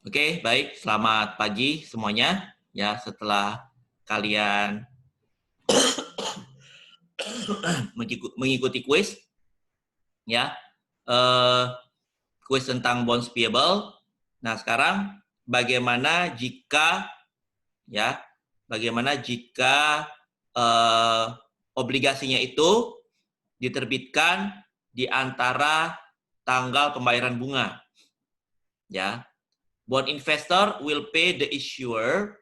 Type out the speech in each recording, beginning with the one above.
Oke, baik. Selamat pagi semuanya. Ya, setelah kalian mengikuti kuis, ya, kuis tentang bonds payable. Nah, sekarang bagaimana jika, ya, bagaimana jika obligasinya itu diterbitkan di antara tanggal pembayaran bunga, ya. Bond investor will pay the issuer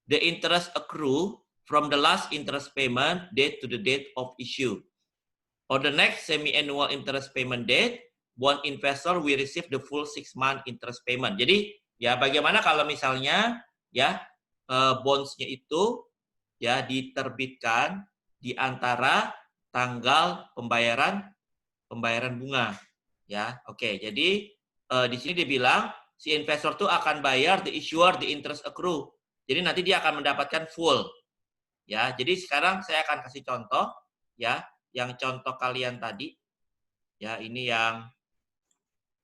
the interest accrue from the last interest payment date to the date of issue. On the next semi-annual interest payment date, bond investor will receive the full 6-month interest payment. Jadi, ya bagaimana kalau misalnya ya bonds-nya itu ya diterbitkan di antara tanggal pembayaran bunga. Ya, oke. Jadi di sini dia bilang si investor tuh akan bayar the issuer the interest accrue. Jadi nanti dia akan mendapatkan full. Ya, jadi sekarang saya akan kasih contoh ya, yang contoh kalian tadi. Ya, ini yang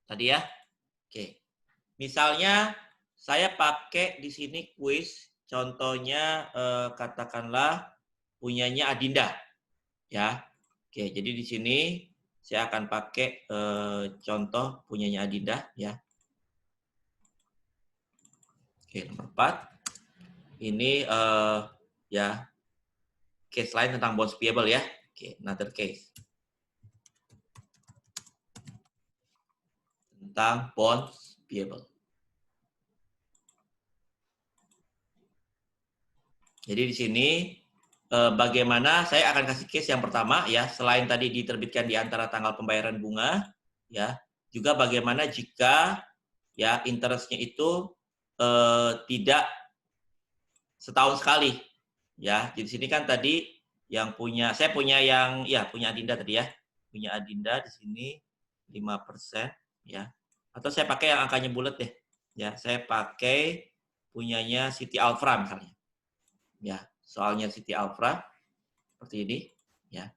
tadi ya. Oke. Misalnya saya pakai di sini kuis contohnya katakanlah punyanya Adinda. Ya. Oke, jadi di sini saya akan pakai contoh punyanya Adinda ya. Oke, nomor 4. Ini ya case lain tentang bonds payable ya. Oke, another case. Tentang bonds payable. Jadi di sini bagaimana saya akan kasih case yang pertama ya, selain tadi diterbitkan di antara tanggal pembayaran bunga ya, juga bagaimana jika ya interestnya itu tidak setahun sekali ya. Jadi di sini kan tadi yang punya, saya punya yang ya punya Adinda tadi ya, punya Adinda di sini 5% ya, atau saya pakai yang angkanya bulat deh ya, saya pakai punyanya Siti Alfra misalnya ya, soalnya Siti Alfra seperti ini ya.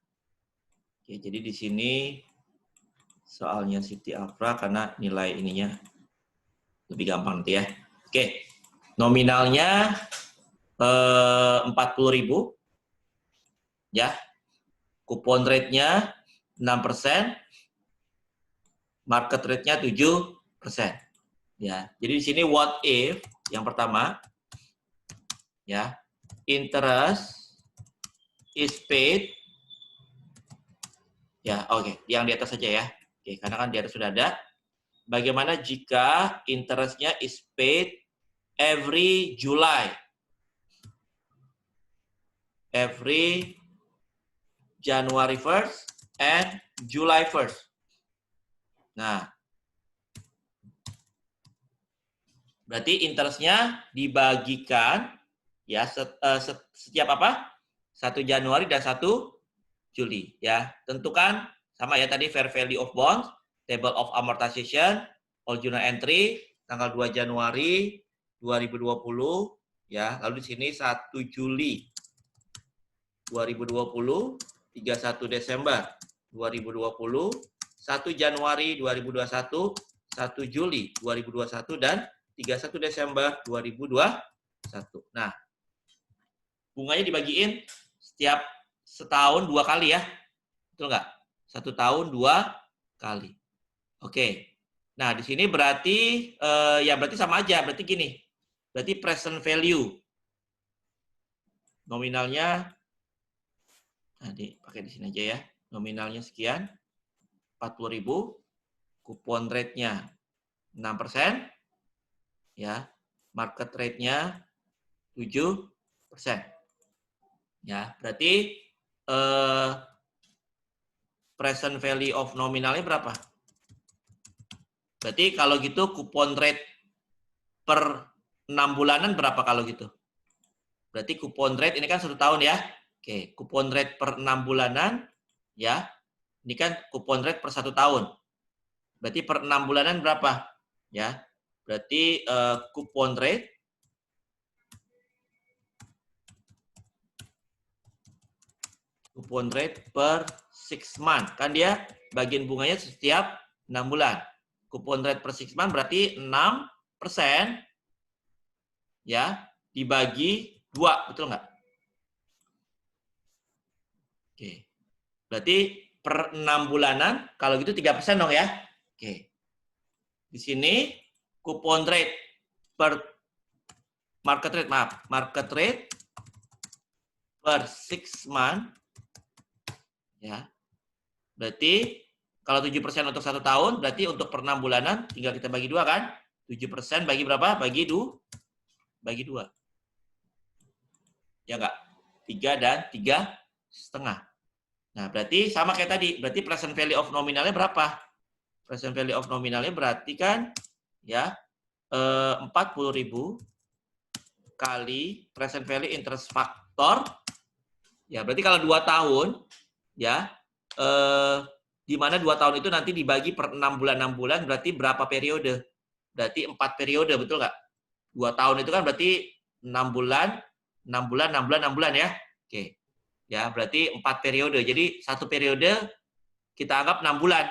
Oke, jadi di sini soalnya Siti Alfra karena nilai ininya lebih gampang nanti ya. Oke, nominalnya 40.000 ya, kupon rate-nya 6%, market rate-nya 7% ya. Jadi di sini what if yang pertama ya, interest is paid ya, oke, yang di atas saja ya. Oke, karena kan di atas sudah ada. Bagaimana jika interest-nya is paid every July? Every January 1st and July 1st. Nah, berarti interest-nya dibagikan ya setiap apa? 1 Januari dan 1 Juli ya. Tentukan sama ya tadi fair value of bonds, table of amortization, all journal entry tanggal 2 Januari 2020 ya. Lalu di sini 1 Juli 2020, 31 Desember 2020, 1 Januari 2021, 1 Juli 2021 dan 31 Desember 2021. Nah, bunganya dibagiin setiap setahun 2 kali ya. Betul nggak? 1 tahun 2 kali. Oke. Nah, di sini berarti ya berarti sama aja. Berarti gini. Berarti present value. Nominalnya tadi pakai di sini aja ya. Nominalnya sekian. 40.000. Kupon rate-nya 6%. Ya. Market rate-nya 7%. Ya, berarti present value of nominalnya berapa? Berarti kalau gitu kupon rate per 6 bulanan berapa kalau gitu? Berarti kupon rate ini kan 1 tahun ya. Oke, kupon rate per 6 bulanan ya. Ini kan kupon rate per 1 tahun. Berarti per 6 bulanan berapa? Ya. Berarti kupon rate per 6 month. Kan dia bagian bunganya setiap 6 bulan. Kupon rate per 6 month berarti 6 ya dibagi 2, betul nggak? Oke. Berarti per 6 bulanan, kalau gitu 3% dong ya. Oke. Di sini coupon rate per market rate per 6 month, ya. Berarti kalau 7% untuk 1 tahun, berarti untuk per 6 bulanan tinggal kita bagi 2 kan? 7% bagi berapa? Bagi 2. Ya enggak? 3 dan 3,5. Nah, berarti sama kayak tadi. Berarti present value of nominalnya berapa? Present value of nominalnya berarti kan ya 40.000 kali present value interest factor. Ya, berarti kalau 2 tahun ya di mana 2 tahun itu nanti dibagi per 6 bulan berarti berapa periode? Berarti 4 periode, betul nggak? 2 tahun itu kan berarti 6 bulan, 6 bulan, 6 bulan, 6 bulan ya. Oke. Ya, berarti 4 periode. Jadi satu periode kita anggap 6 bulan.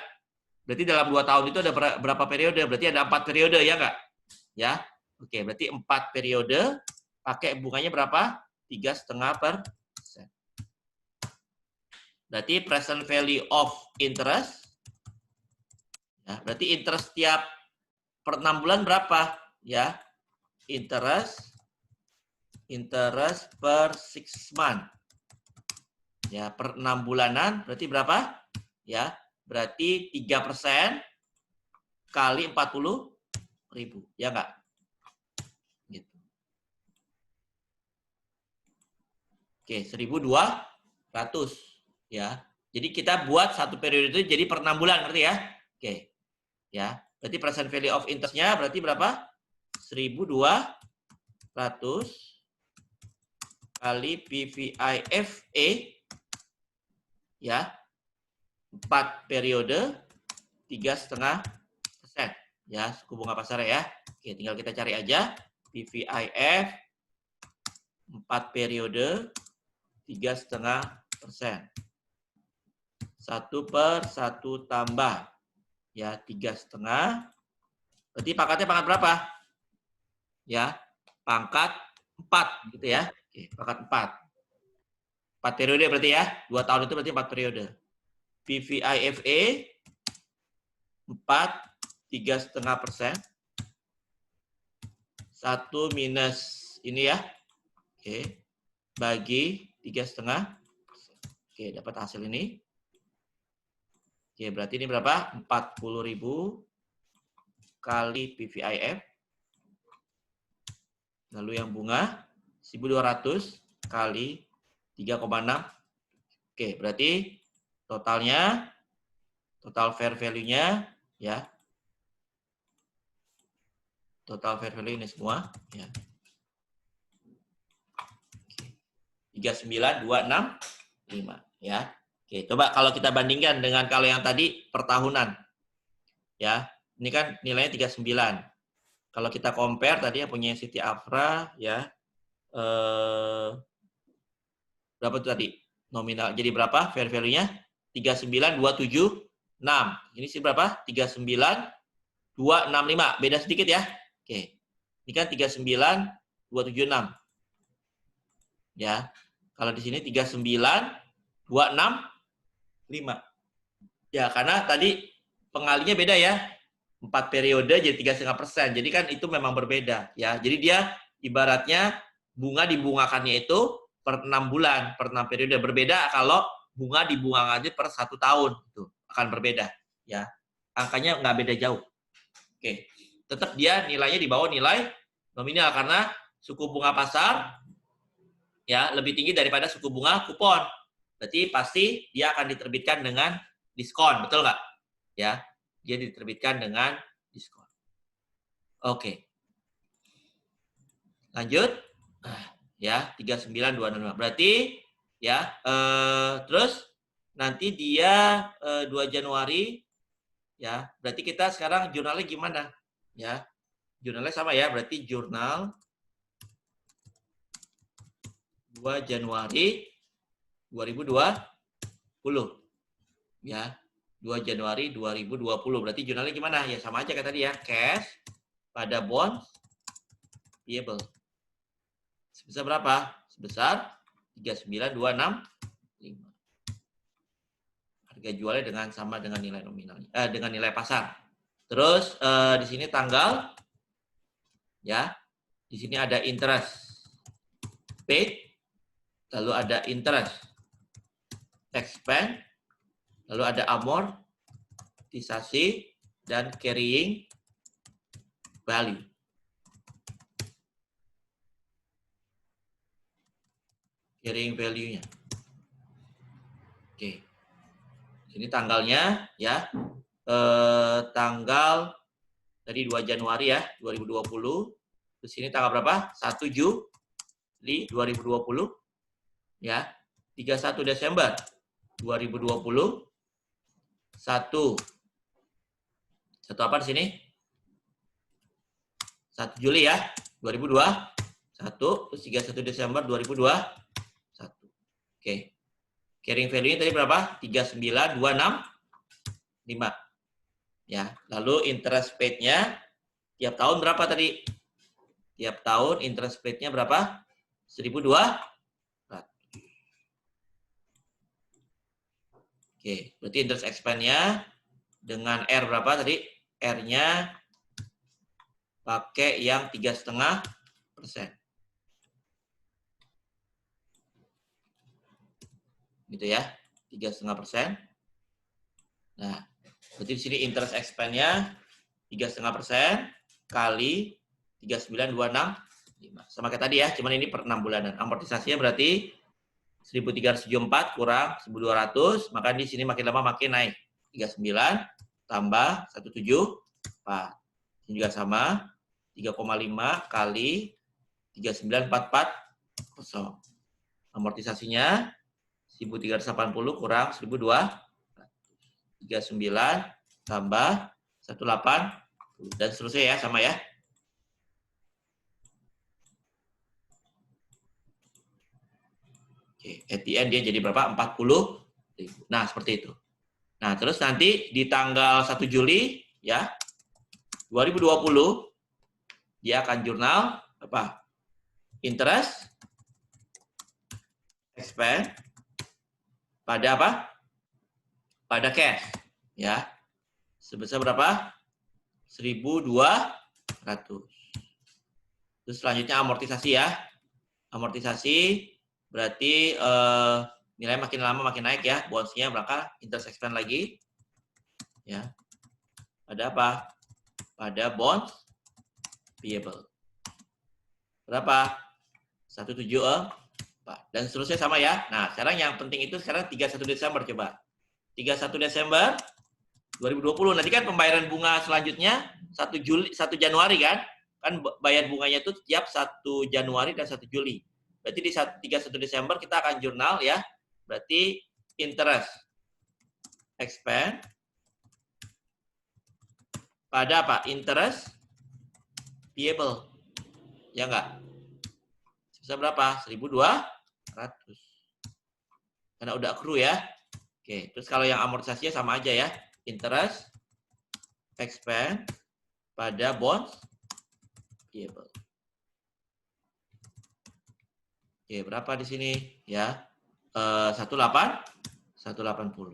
Berarti dalam 2 tahun itu ada berapa periode? Berarti ada 4 periode ya nggak? Ya. Oke, berarti 4 periode pakai bunganya berapa? 3,5%. Berarti present value of interest, ya, berarti interest tiap per 6 bulan berapa? Ya, interest per 6 month. Ya, per 6 bulanan berarti berapa? Ya, berarti 3% kali 40.000. Ya enggak? Gitu. Oke, 1.200. Ya. Jadi kita buat satu periode itu jadi per 6 bulan, ngerti ya? Oke. Ya. Berarti present value of interest-nya berarti berapa? 1.200 kali PVIFA, ya, 4 periode 3,5%, ya, suku bunga pasar ya. Oke, tinggal kita cari aja PVIF 4 periode 3,5%. 1/1 tambah ya 3,5. Berarti pangkatnya pangkat berapa? Ya, pangkat 4 gitu ya. Oke, pangkat 4. 4 periode berarti ya. 2 tahun itu berarti 4 periode. PVIFA 4, 3,5%. 1 minus ini ya. Oke. Bagi 3,5%. Oke, dapat hasil ini. Oke, berarti ini berapa? 40.000 kali PVIF. Lalu yang bunga 1.200 kali 3,6. Oke, berarti totalnya, total fair value-nya ya. Total fair value ini semua ya. 39.265 ya. Oke, coba kalau kita bandingkan dengan kalau yang tadi per tahunan. Ya, ini kan nilainya 39. Kalau kita compare tadi yang punya Siti Afra ya, berapa tuh tadi? Nominal jadi berapa fair value-nya? 39.276. Ini sih berapa? 39.265. Beda sedikit ya. Oke. Ini kan 39.276. Ya. Kalau di sini 39.265. Ya, karena tadi pengalinya beda ya. 4 periode jadi 3,5%. Jadi kan itu memang berbeda ya. Jadi dia ibaratnya bunga dibungakannya itu per 6 bulan, per 6 periode. Berbeda kalau bunga dibungakannya per 1 tahun. Itu akan berbeda ya. Angkanya nggak beda jauh. Oke. Tetap dia nilainya di bawah nilai nominal karena suku bunga pasar ya lebih tinggi daripada suku bunga kupon. Berarti pasti dia akan diterbitkan dengan diskon, betul nggak? Ya, dia diterbitkan dengan diskon. Oke. Lanjut. Ya, 39.265. Berarti ya, terus nanti dia 2 Januari ya. Berarti kita sekarang jurnalnya gimana? Ya. Jurnalnya sama ya, berarti jurnal 2 Januari 2020. Ya, 2 Januari 2020. Berarti jurnalnya gimana? Ya sama aja kayak tadi ya, cash pada bond payable. Sebesar berapa? Sebesar 39,265. Harga jualnya sama dengan nilai nominalnya, dengan nilai pasar. Terus di sini tanggal, ya, di sini ada interest paid, lalu ada interest expense, lalu ada amortisasi dan carrying value. Carrying value-nya. Oke. Ini tanggalnya ya. Tanggal tadi 2 Januari ya, 2020. Terus ini tanggal berapa? 1 Juli 2020. Ya. 31 Desember 2020. Satu apa di sini? 1 Juli ya, 2021. Terus 31 Desember 2021. Oke. Carrying value-nya tadi berapa? 39,265. Ya, lalu interest paid-nya tiap tahun berapa tadi? Tiap tahun interest paid-nya berapa? 1.200. Oke, berarti interest expense-nya dengan R berapa tadi? R-nya pakai yang 3,5%. Gitu ya, 3,5%. Nah, berarti di sini interest expense-nya 3,5% kali 39,265. Sama kayak tadi ya, cuman ini per 6 bulanan. Amortisasinya berarti 1.374 kurang 1.200, maka di sini makin lama makin naik. 39 tambah 174. Ini juga sama, 3,5 kali 39,440. Amortisasinya 1.380 kurang 1.200. 39 tambah 180 dan seterusnya ya, sama ya. Oke, at the end dia jadi berapa? 40.000. Nah, seperti itu. Nah, terus nanti di tanggal 1 Juli ya 2020 dia akan jurnal apa? Interest expense pada apa? Pada cash ya. Sebesar berapa? 1.200. Terus selanjutnya amortisasi ya. Amortisasi berarti nilai makin lama makin naik ya. Bonds-nya berapa? Interest expense lagi. Ya. Pada apa? Pada bonds payable. Berapa? 174. Dan seterusnya sama ya. Nah, sekarang yang penting itu sekarang 31 Desember coba. 31 Desember 2020. Nanti kan pembayaran bunga selanjutnya 1 Januari kan? Kan bayar bunganya itu tiap 1 Januari dan 1 Juli. Berarti di 31 Desember kita akan jurnal ya. Berarti interest expense pada apa? Interest payable. Ya enggak? Sebesar berapa? 1.200. Karena udah accrue ya. Oke, terus kalau yang amortisasinya sama aja ya. Interest expense pada bonds payable. Oke, berapa di sini ya? 180.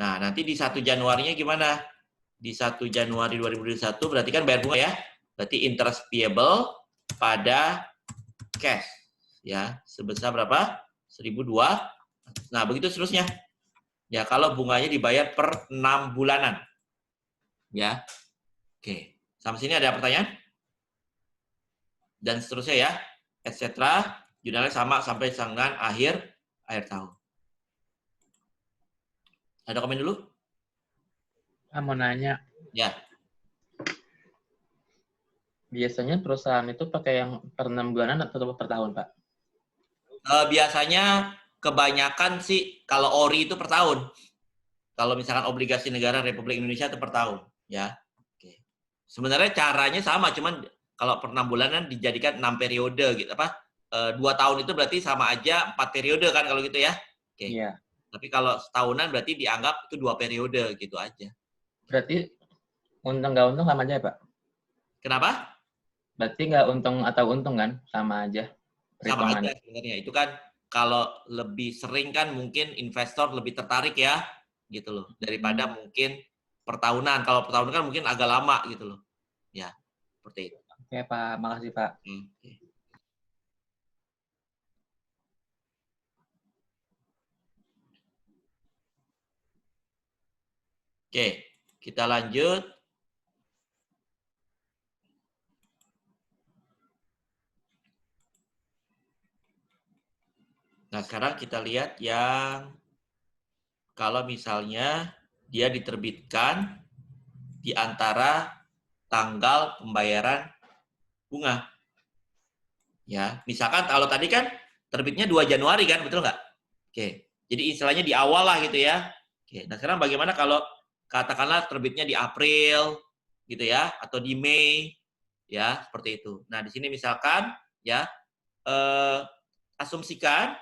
Nah, nanti di 1 Januarinya gimana? Di 1 Januari 2021 berarti kan bayar bunga ya. Berarti interest payable pada cash ya, sebesar berapa? 1.200. Nah, begitu seterusnya. Ya, kalau bunganya dibayar per 6 bulanan. Ya. Oke. Sampai sini ada pertanyaan? Dan seterusnya ya, etc. Jurnalnya sama sampai dengan akhir tahun. Ada komen dulu? Mau nanya. Ya. Biasanya perusahaan itu pakai yang per 6 bulanan atau per tahun, Pak? Biasanya kebanyakan sih kalau ORI itu per tahun. Kalau misalkan obligasi negara Republik Indonesia itu per tahun, ya. Oke. Sebenarnya caranya sama, cuman kalau per 6 bulanan dijadikan 6 periode gitu apa? 2 tahun itu berarti sama aja 4 periode kan kalau gitu ya. Oke. Iya. Tapi kalau setahunan berarti dianggap itu 2 periode gitu aja. Berarti untung nggak untung sama aja, Pak? Kenapa? Berarti nggak untung atau untung kan? Sama aja Sama perhitungan. aja sebenarnya. Itu kan kalau lebih sering kan mungkin investor lebih tertarik ya, gitu loh. Daripada mungkin per tahunan. Kalau per tahunan kan mungkin agak lama gitu loh. Ya, seperti itu. Oke Pak, makasih Pak. Oke. Oke, kita lanjut. Nah, sekarang kita lihat yang kalau misalnya dia diterbitkan di antara tanggal pembayaran bunga. Ya, misalkan kalau tadi kan terbitnya 2 Januari kan, betul nggak? Oke, jadi istilahnya di awal lah gitu ya. Oke, nah sekarang bagaimana kalau katakanlah terbitnya di April gitu ya, atau di Mei ya, seperti itu. Nah, di sini misalkan ya, asumsikan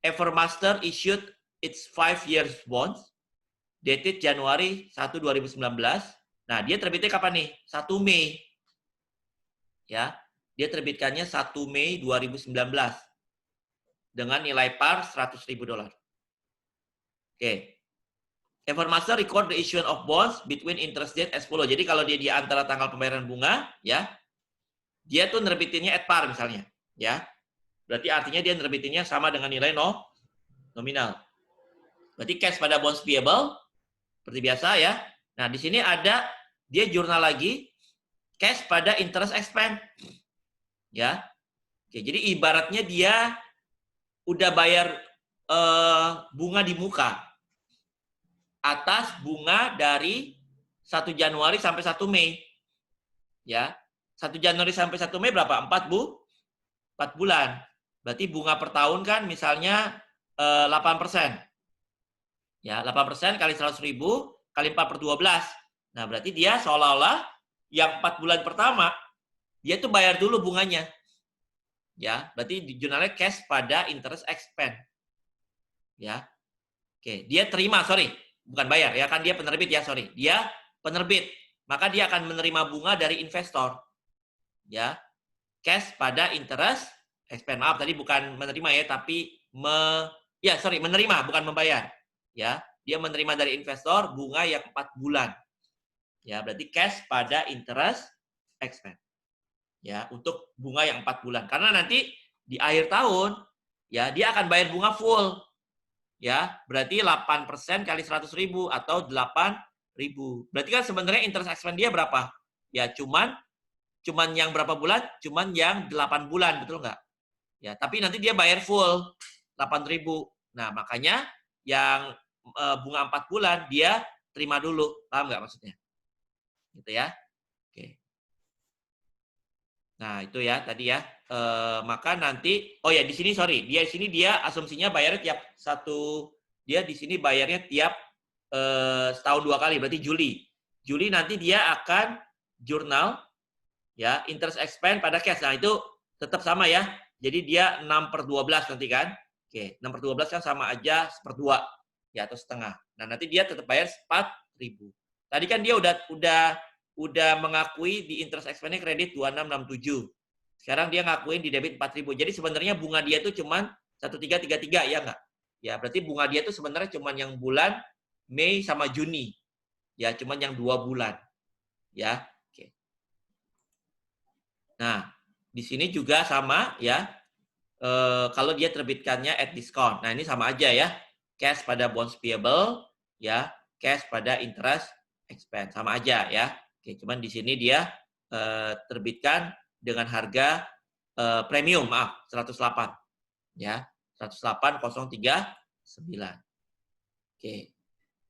Evermaster issued its 5 years bonds dated Januari 1, 2019. Nah, dia terbitnya kapan nih? 1 Mei. Ya, dia terbitkannya 1 Mei 2019 dengan nilai par $100.000. Oke. Evermaster record the issuance of bonds between interest date as follow. Jadi kalau dia di antara tanggal pembayaran bunga, ya, dia tuh nerbitinnya at par misalnya, ya. Berarti artinya dia nerbitinnya sama dengan nilai nominal. Berarti cash pada bonds payable seperti biasa ya. Nah, di sini ada dia jurnal lagi cash pada interest expense. Ya. Oke, jadi ibaratnya dia udah bayar bunga di muka atas bunga dari 1 Januari sampai 1 Mei. Ya. 1 Januari sampai 1 Mei berapa? 4 bulan. Berarti bunga per tahun kan misalnya 8%. Ya, 8% kali 100.000 kali 4 per 12. Nah, berarti dia seolah-olah yang 4 bulan pertama dia tuh bayar dulu bunganya. Ya, berarti di jurnalnya cash pada interest expense. Ya. Oke, dia terima, bukan bayar ya, kan dia penerbit ya, Dia penerbit, maka dia akan menerima bunga dari investor. Ya. Cash pada interest expense. Maaf, tadi bukan menerima ya, tapi menerima bukan membayar. Ya, dia menerima dari investor bunga yang 4 bulan. Ya, berarti cash pada interest expense. Ya, untuk bunga yang 4 bulan. Karena nanti di akhir tahun ya dia akan bayar bunga full. Ya, berarti 8% kali 100.000 atau 8.000. Berarti kan sebenarnya interest expense dia berapa? Ya, cuman yang berapa bulan? Cuman yang 8 bulan, betul nggak? Ya, tapi nanti dia bayar full 8.000. Nah, makanya yang bunga 4 bulan dia terima dulu. Paham nggak maksudnya? Gitu ya. Oke. Nah, itu ya tadi ya. Maka nanti di sini dia asumsinya bayarnya tiap di sini bayarnya tiap setahun 2 kali, berarti Juli. Juli nanti dia akan jurnal ya interest expense pada cash. Nah, itu tetap sama ya. Jadi dia 6/12 nanti kan. Oke, 6/12 kan sama aja 1/2 ya atau setengah. Nah, nanti dia tetap bayar 4.000. Tadi kan dia udah mengakui di interest expense-nya kredit 2667. Sekarang dia ngakuin di debit 4.000. Jadi sebenarnya bunga dia itu cuman 1333 ya enggak? Ya, berarti bunga dia itu sebenarnya cuman yang bulan Mei sama Juni. Ya, cuman yang 2 bulan. Ya. Oke. Nah, di sini juga sama ya. Kalau dia terbitkannya at discount. Nah, ini sama aja ya. Cash pada bonds payable, ya. Cash pada interest expense. Sama aja ya. Oke, cuman di sini dia terbitkan dengan harga premium, 108. Ya, 108.039. Oke.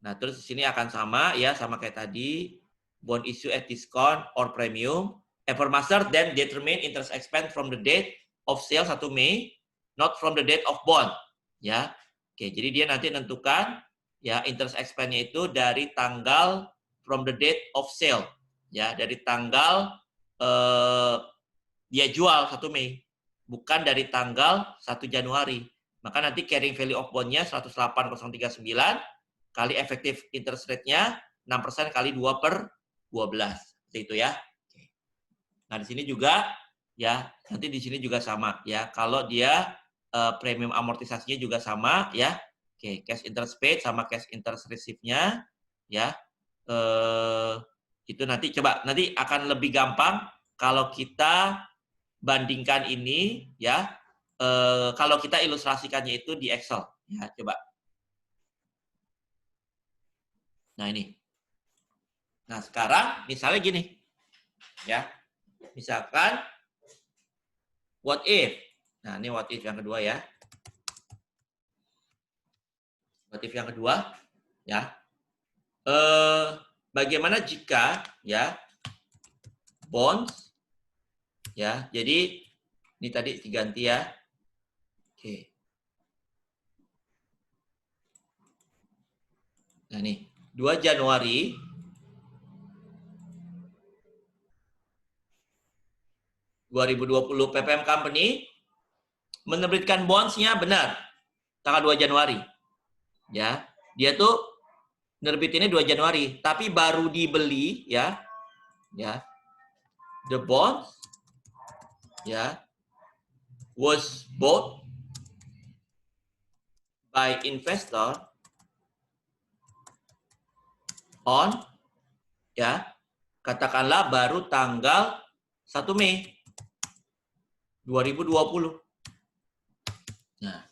Nah, terus di sini akan sama ya, sama kayak tadi. Bond issue at discount or premium. Evermaster then determine interest expense from the date of sale 1 Mei, not from the date of bond. Ya. Oke, jadi dia nanti nentukan ya interest expense-nya itu dari tanggal from the date of sale. Ya, dari tanggal dia jual 1 Mei, bukan dari tanggal 1 Januari. Maka nanti carrying value of bond-nya 108.039 kali efektif interest rate-nya 6% kali 2/12. Seperti itu ya. Nah, di sini juga ya, nanti di sini juga sama ya. Kalau dia premium amortisasinya juga sama ya. Oke, cash interest paid sama cash interest receive-nya ya. Itu nanti coba nanti akan lebih gampang kalau kita bandingkan ini ya. Kalau kita ilustrasikannya itu di Excel ya, coba. Nah, ini. Nah, sekarang misalnya gini. Ya. Misalkan what if. Nah, ini what if yang kedua ya. What if yang kedua ya. Bagaimana jika ya bonds ya. Jadi ini tadi diganti ya. Oke. Nah, nih 2 Januari 2020 PPM Company menerbitkan bonds-nya benar tanggal 2 Januari. Ya, dia tuh nerbitinnya 2 Januari, tapi baru dibeli ya. Ya. The bonds ya was bought by investor on ya, katakanlah baru tanggal 1 Mei 2020. Nah,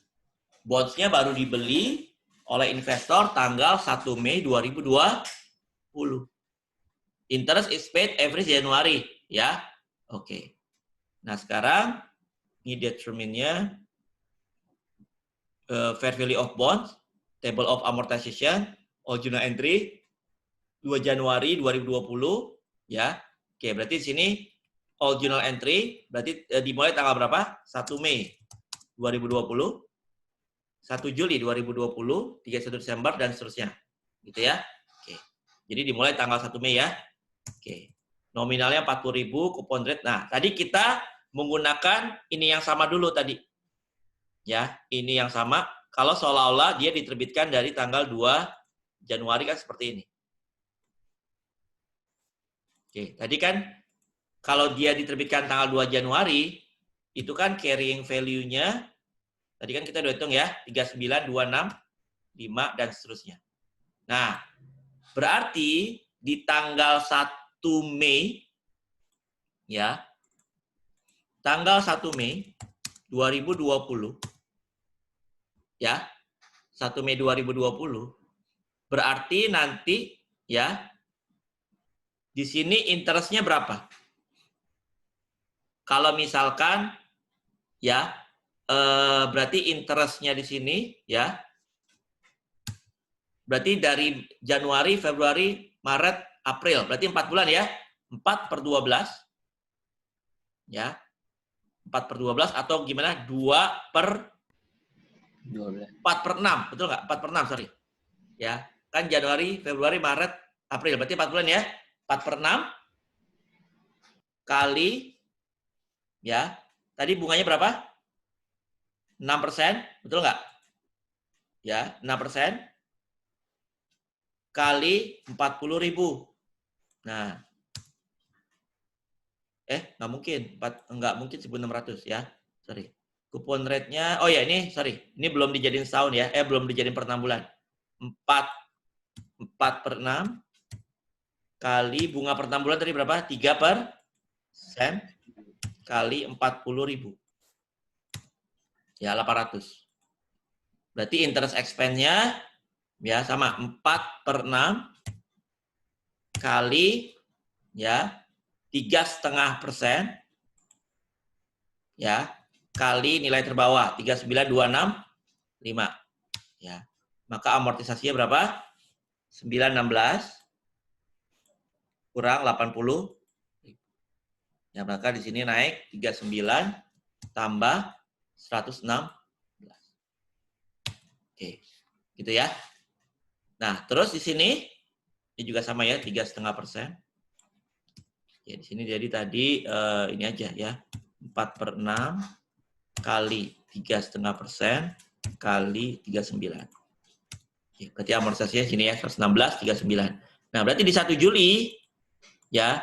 bonds-nya baru dibeli oleh investor tanggal 1 Mei 2020. Interest is paid every January, ya. Oke. Nah, sekarang ini determine-nya fair value of bonds, table of amortization, original entry 2 Januari 2020, ya. Oke, berarti di sini original entry berarti dimulai tanggal berapa? 1 Mei 2020, 1 Juli 2020, 31 Desember dan seterusnya. Gitu ya. Oke. Jadi dimulai tanggal 1 Mei ya. Oke. Nominalnya 40.000, kupon rate. Nah, tadi kita menggunakan ini yang sama dulu tadi. Ya, ini yang sama. Kalau seolah-olah dia diterbitkan dari tanggal 2 Januari kan seperti ini. Oke, tadi kan kalau dia diterbitkan tanggal 2 Januari, itu kan carrying value-nya, tadi kan kita udah hitung ya, 39, 26, 5, dan seterusnya. Nah, berarti di tanggal 1 Mei, ya, tanggal 1 Mei 2020, ya, 1 Mei 2020, berarti nanti, ya, di sini interest-nya berapa? Kalau misalkan, ya, berarti interest-nya di sini, ya, berarti dari Januari, Februari, Maret, April. Berarti 4 bulan ya. 4 per 12. Ya. 4 per 12 atau gimana? 2 per 12. 4 per 6. Betul nggak? 4 per 6, sorry. Ya. Kan Januari, Februari, Maret, April. Berarti 4 bulan ya. 4 per 6 kali, ya. Tadi bunganya berapa? 6%. Betul nggak? Ya, 6%. Kali 40.000. Nah, nggak mungkin, nggak mungkin 1.600 ya, sorry. Kupon rate-nya, oh ya ini, sorry, ini belum dijadiin setahun ya, belum dijadiin per 6 bulan. 4 per 6 kali bunga per 6 bulan tadi berapa? 3% kali 40.000. Ya, 800. Berarti interest expense-nya ya sama 4 per 6 kali ya 3,5% ya kali nilai terbawah 39,265 ya. Maka amortisasinya berapa? 916 kurang 80. Ya, maka di sini naik 39 tambah 116. Oke. Gitu ya. Nah, terus di sini ini juga sama ya, 3,5%. Ya, di sini jadi tadi ini aja ya. 4 per 6 kali 3,5% kali 39. Oke, berarti amortisasinya sini ya 116, 39. Nah, berarti di 1 Juli ya,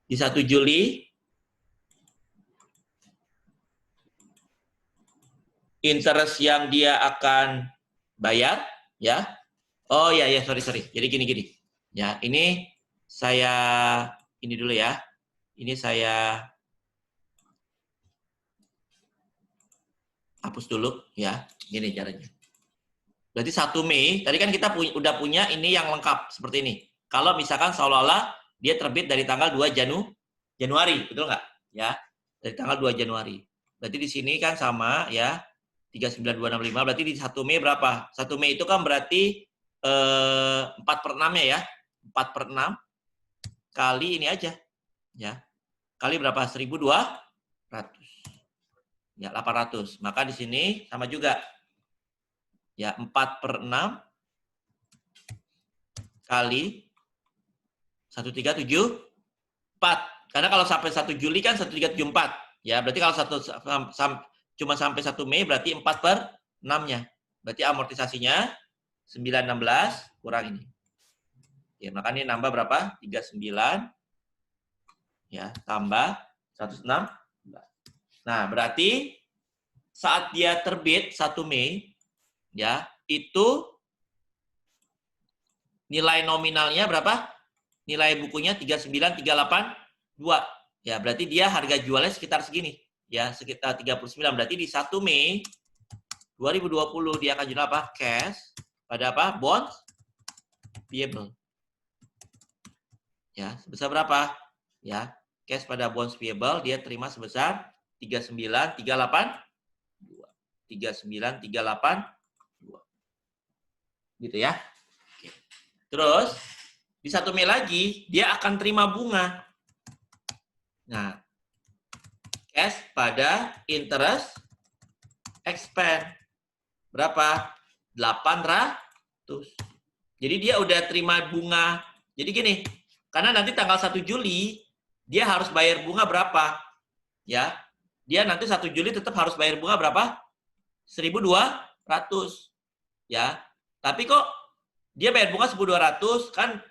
di 1 Juli interest yang dia akan bayar, ya. Oh ya, sorry. Jadi gini. Ya, ini saya ini dulu ya. Ini saya hapus dulu ya. Gini caranya. Berarti 1 Mei, tadi kan kita udah punya ini yang lengkap seperti ini. Kalau misalkan seolah-olah dia terbit dari tanggal 2 Januari, betul nggak? Ya, dari tanggal 2 Januari. Berarti di sini kan sama ya, 39265, berarti di 1 Mei berapa? 1 Mei itu kan berarti 4/6-nya ya. 4/6 kali ini aja. Ya, kali berapa? 1.200. Ya, 800. Maka di sini sama juga. Ya, 4/6 kali 1374. Karena kalau sampai 1 Juli kan 1374. Ya, berarti kalau cuma sampai 1 Mei berarti 4/6-nya. Berarti amortisasinya 916 kurang ini. Ya, makanya nambah berapa? 39 ya, tambah 106. Nah, berarti saat dia terbit 1 Mei ya, itu nilai nominalnya berapa? Nilai bukunya 39382. Ya, berarti dia harga jualnya sekitar segini. Ya, sekitar 39. Berarti di 1 Mei 2020 dia akan jual apa? Cash pada apa? Bonds payable. Ya, sebesar berapa? Ya, cash pada bonds payable dia terima sebesar 39382. 39382. Gitu ya. Oke. Terus di 1 Mei lagi dia akan terima bunga. Nah, cash pada interest expense berapa? 800. Jadi dia udah terima bunga. Jadi gini, karena nanti tanggal 1 Juli dia harus bayar bunga berapa? Ya. Dia nanti 1 Juli tetap harus bayar bunga berapa? 1.200. Ya. Tapi kok dia bayar bunga 1.200 kan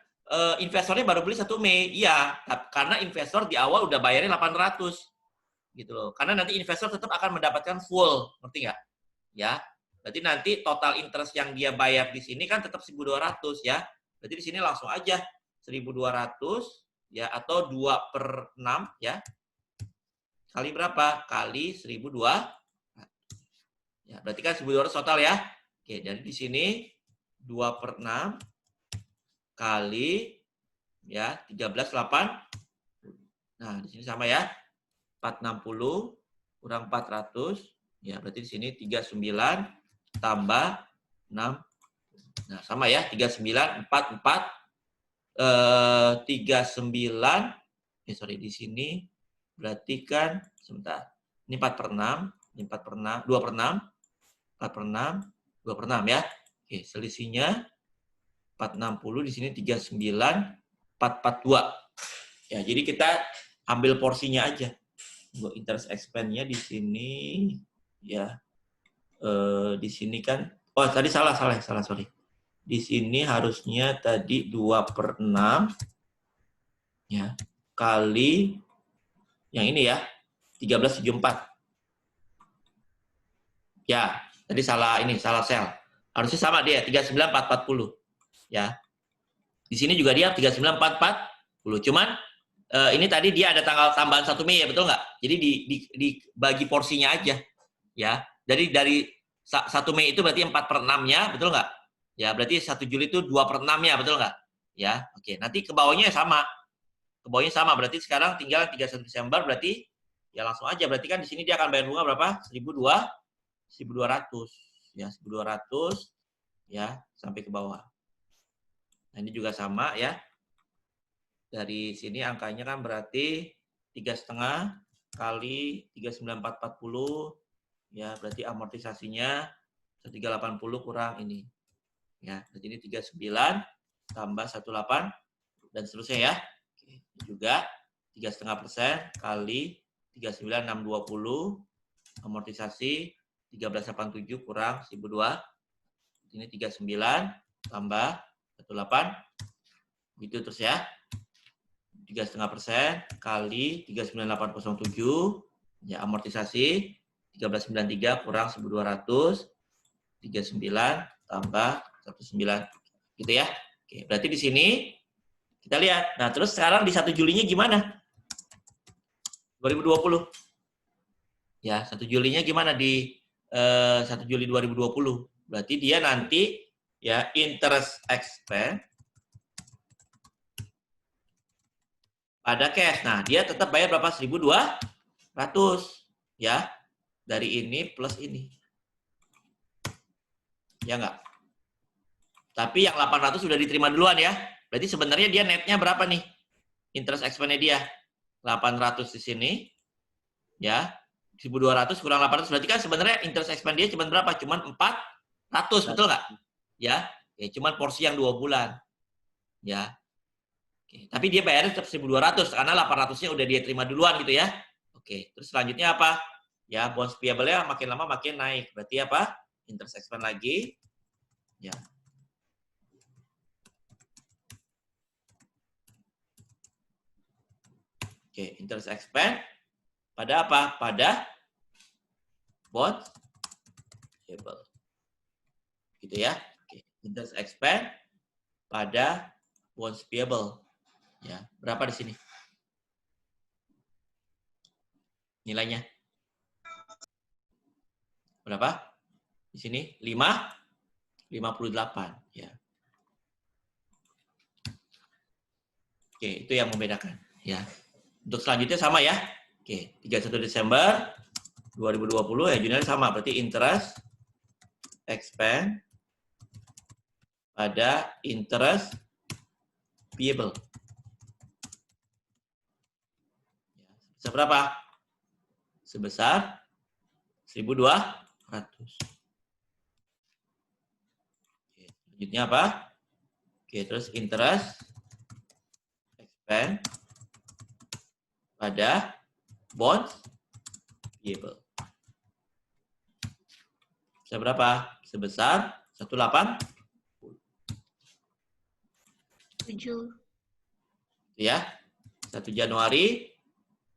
investornya baru beli 1 Mei. Iya, karena investor di awal udah bayarnya 800. Gitu loh. Karena nanti investor tetap akan mendapatkan full, ngerti nggak? Ya. Berarti nanti total interest yang dia bayar di sini kan tetap 1.200 ya. Berarti di sini langsung aja 1.200 ya, atau 2/6 ya. Kali berapa? Kali 1.200. Ya, berarti kan 1.200 total ya. Oke, jadi di sini 2/6 kali ya 13,8. Nah, di sini sama ya. 460 kurang 400 ya, berarti di sini 39 tambah 6. Nah, sama ya, 3944 39 di sini berarti kan sebentar. Ini 4/6, ini 4/6, 2/6, 4/6, 2/6 ya. Oke, selisihnya 460 di sini 39,442. Ya, jadi kita ambil porsinya aja. Untuk interest expense-nya di sini ya. Di sini kan tadi salah sorry. Di sini harusnya tadi 2/6 ya kali yang ini ya 1374. Ya, tadi salah sel. Harusnya sama dia 39440 ya. Di sini juga dia 39440. Cuman ini tadi dia ada tanggal tambahan 1 Mei ya, betul nggak? Jadi dibagi porsinya aja ya. Jadi dari 1 Mei itu berarti 4/6-nya, betul nggak? Ya, berarti 1 Juli itu 2/6-nya, betul nggak? Ya, oke. Nanti ke bawahnya sama. Ke bawahnya sama, berarti sekarang tinggal 31 Desember, berarti ya langsung aja. Berarti kan di sini dia akan bayar bunga berapa? 1.200. Ya, 1.200 ya, sampai ke bawah. Nah, ini juga sama ya. Dari sini angkanya kan berarti 3,5 kali 39440 ya, berarti amortisasinya 1.380 kurang ini. Ya, berarti ini 39 tambah 18 dan seterusnya ya. Oke, juga 3,5% kali 39,620 amortisasi 1387 kurang 1.200. Ini 39 tambah 18 gitu terus ya. 3,5% kali 39807 ya, amortisasi 1393 kurang 1200, 39 tambah 19 gitu ya. Oke, berarti di sini kita lihat. Nah, terus sekarang di 1 Julinya gimana? 2020. Ya, 1 Julinya gimana di 1 Juli 2020? Berarti dia nanti ya interest expense pada cash. Nah, dia tetap bayar berapa? 1.200 ya. Dari ini plus ini. Ya enggak? Tapi yang 800 sudah diterima duluan ya. Berarti sebenarnya dia netnya berapa nih? Interest expense-nya dia. 800 di sini. Ya. 1.200 kurang 800. Berarti kan sebenarnya interest expense dia cuma berapa? Cuma 400, betul nggak? Ya. Ya, cuma porsi yang 2 bulan. Ya. Oke. Tapi dia bayarnya tetap 1.200 karena 800-nya udah dia terima duluan gitu ya. Oke. Terus selanjutnya apa? Ya, bonds payable-nya makin lama makin naik. Berarti apa? Interest expense lagi. Ya. Oke, interest expense pada apa? Pada bonds payable. Gitu ya. Oke, interest expense pada bonds payable. Ya, berapa di sini? Nilainya? Berapa? Di sini 58 ya. Oke, itu yang membedakan ya. Untuk selanjutnya sama ya. Oke, 31 Desember 2020 ya jurnalnya sama, berarti interest expense pada interest payable. Seberapa? Sebesar 1.200. Oke, selanjutnya apa? Oke, terus interest expense pada bonds payable. Seberapa? Sebesar 1.8 7. ya. 1 Januari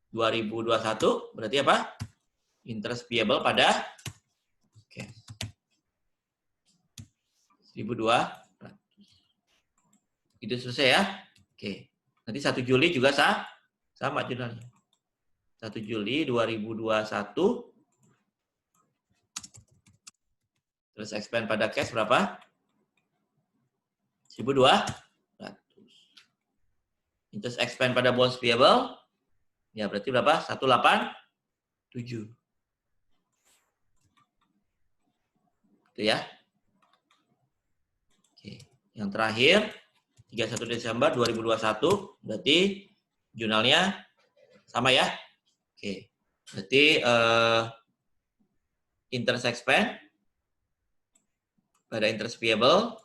2021 berarti apa? Interest payable pada cash. 1.200. Itu selesai ya. Oke. Nanti 1 Juli juga sama jurnalnya. 1 Juli 2021 terus expense pada cash berapa? 1.200. Interest expense pada bonds payable ya berarti berapa? 187. Itu ya. Oke. Yang terakhir 31 Desember 2021 berarti jurnalnya sama ya. Oke. Berarti interest expense pada interest payable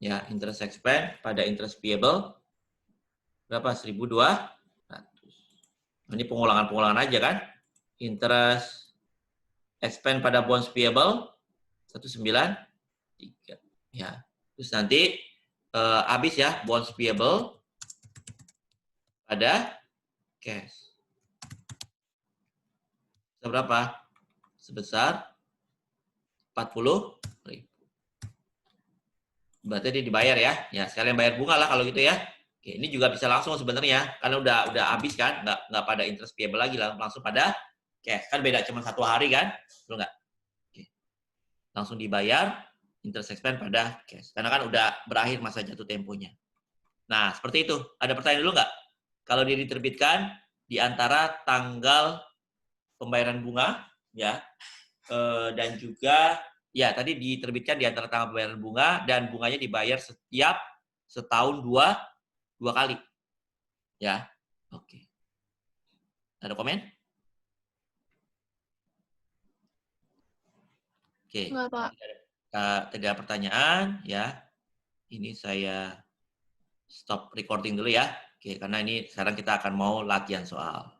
ya, interest expense pada interest payable berapa? 1.200. Ini pengulangan-pengulangan aja kan. Interest expense pada bonds payable 193. Ya. Terus nanti habis ya bonds payable pada cash. Seberapa? Sebesar 40.000. Berarti dia dibayar ya. Ya, sekalian bayar bunga lah kalau gitu ya. Oke, ini juga bisa langsung sebenarnya karena udah habis kan, nggak pada interest payable lagi, langsung pada cash. Kan beda cuma 1 hari kan? Betul nggak? Oke. Langsung dibayar interest expense pada cash. Karena kan udah berakhir masa jatuh temponya. Nah, seperti itu. Ada pertanyaan dulu nggak? Kalau dia diterbitkan di antara tanggal pembayaran bunga ya, dan juga ya tadi diterbitkan di antara tanggal pembayaran bunga dan bunganya dibayar setiap setahun dua kali ya. Oke, ada komen? Oke, Enggak, Pak. tidak ada pertanyaan ya. Ini saya stop recording dulu ya. Oke, karena ini sekarang kita akan mau latihan soal.